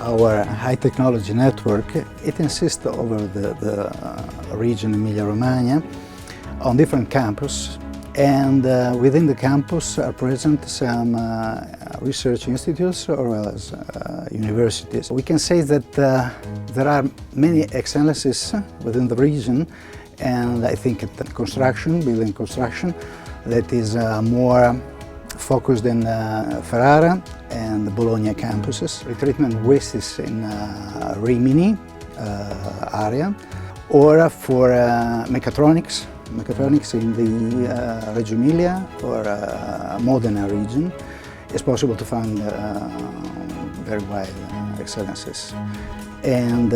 Our high technology network, it insists over the region Emilia-Romagna on different campuses, and within the campus are present some research institutes as well as universities. We can say that there are many excellences within the region, and I think at building construction, that is more focused in Ferrara and the Bologna campuses. Retreatment wastes in Rimini area, or for mechatronics in the Reggio Emilia or Modena region. It's possible to find very wide excellences. And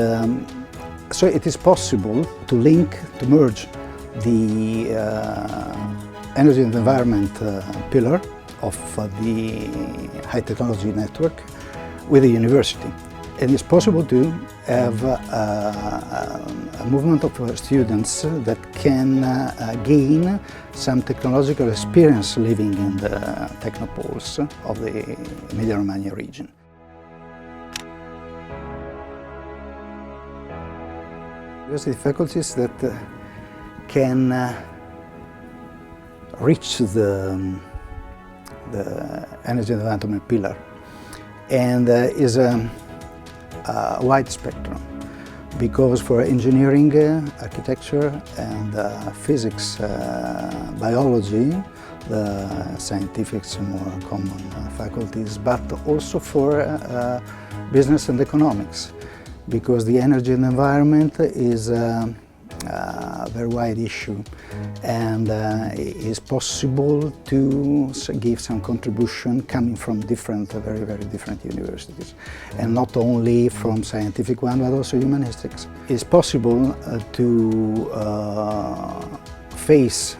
so it is possible to merge the energy and environment pillar of the high technology network with the university. And it's possible to have a movement of students that can gain some technological experience living in the technopoles of the Emilia-Romagna region. University faculties that can reach the energy and environment pillar, and is a wide spectrum, because for engineering, architecture and physics, biology, the scientific more common faculties, but also for business and economics, because the energy and environment is a very wide issue, and it is possible to give some contribution coming from very, very different universities, and not only from scientific one, but also humanistics. It's possible to face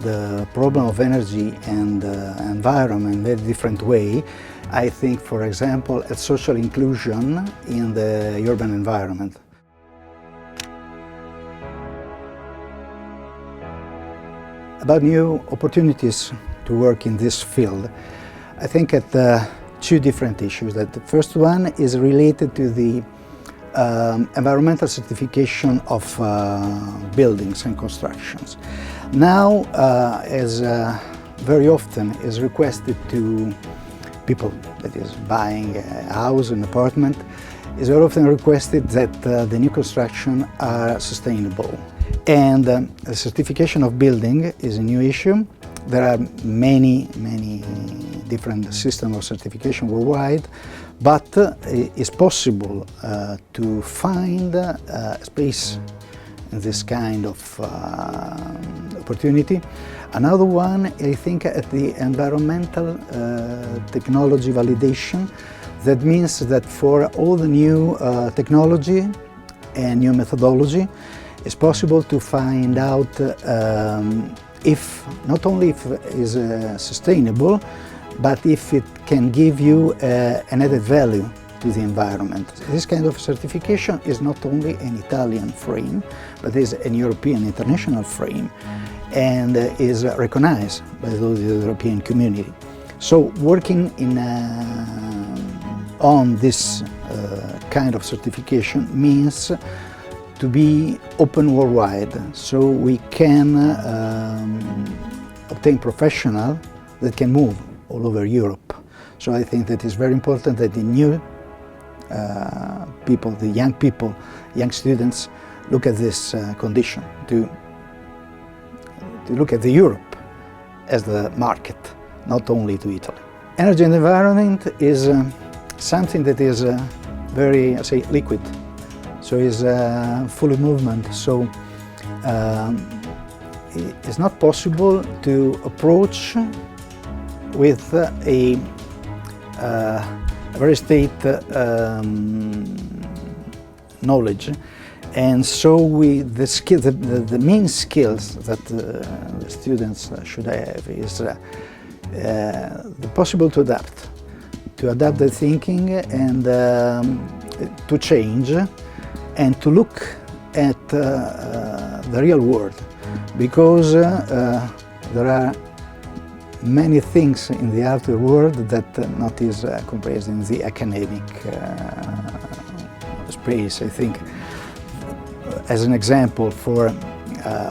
the problem of energy and environment in a very different way. I think, for example, at social inclusion in the urban environment. About new opportunities to work in this field, I think at two different issues. That the first one is related to the environmental certification of buildings and constructions. Now, as very often is requested to people that is buying a house, an apartment, is very often requested that the new construction are sustainable. And the certification of building is a new issue. There are many different systems of certification worldwide, but it's possible to find a space in this kind of opportunity. Another one, I think, at the environmental technology validation. That means that for all the new technology and new methodology, it's possible to find out if, not only if it is sustainable, but if it can give you an added value to the environment. This kind of certification is not only an Italian frame, but is an European international frame, and is recognized by the European community. So working on this kind of certification means to be open worldwide, so we can obtain professionals that can move all over Europe. So I think that it's very important that the new people, the young students, look at this condition, to look at the Europe as the market, not only to Italy. Energy and environment is something that is very, say, liquid. So it's full of movement. So it's not possible to approach with a very state knowledge, and so the main skills that the students should have is the possible to adapt their thinking and to change, and to look at the real world, because there are many things in the art world that not is compressed in the academic space. I think, as an example, for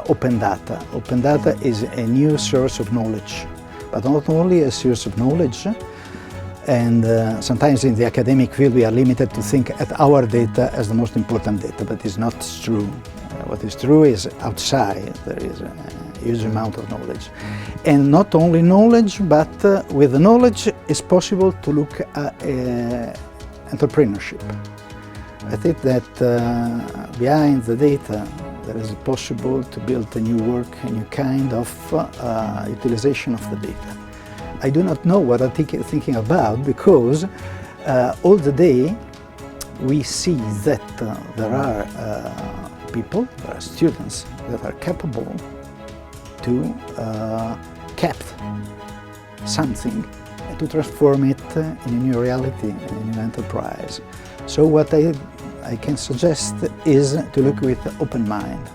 open data. Open data is a new source of knowledge, but not only a source of knowledge, and sometimes in the academic field we are limited to think at our data as the most important data, but it's not true. What is true is outside there is a huge amount of knowledge. And not only knowledge, but with the knowledge it's possible to look at entrepreneurship. I think that behind the data there is possible to build a new work, a new kind of utilization of the data. I do not know what I'm thinking about, because all the day we see that there are people, there are students that are capable to capture something and to transform it in a new reality, in a new enterprise. So what I can suggest is to look with an open mind.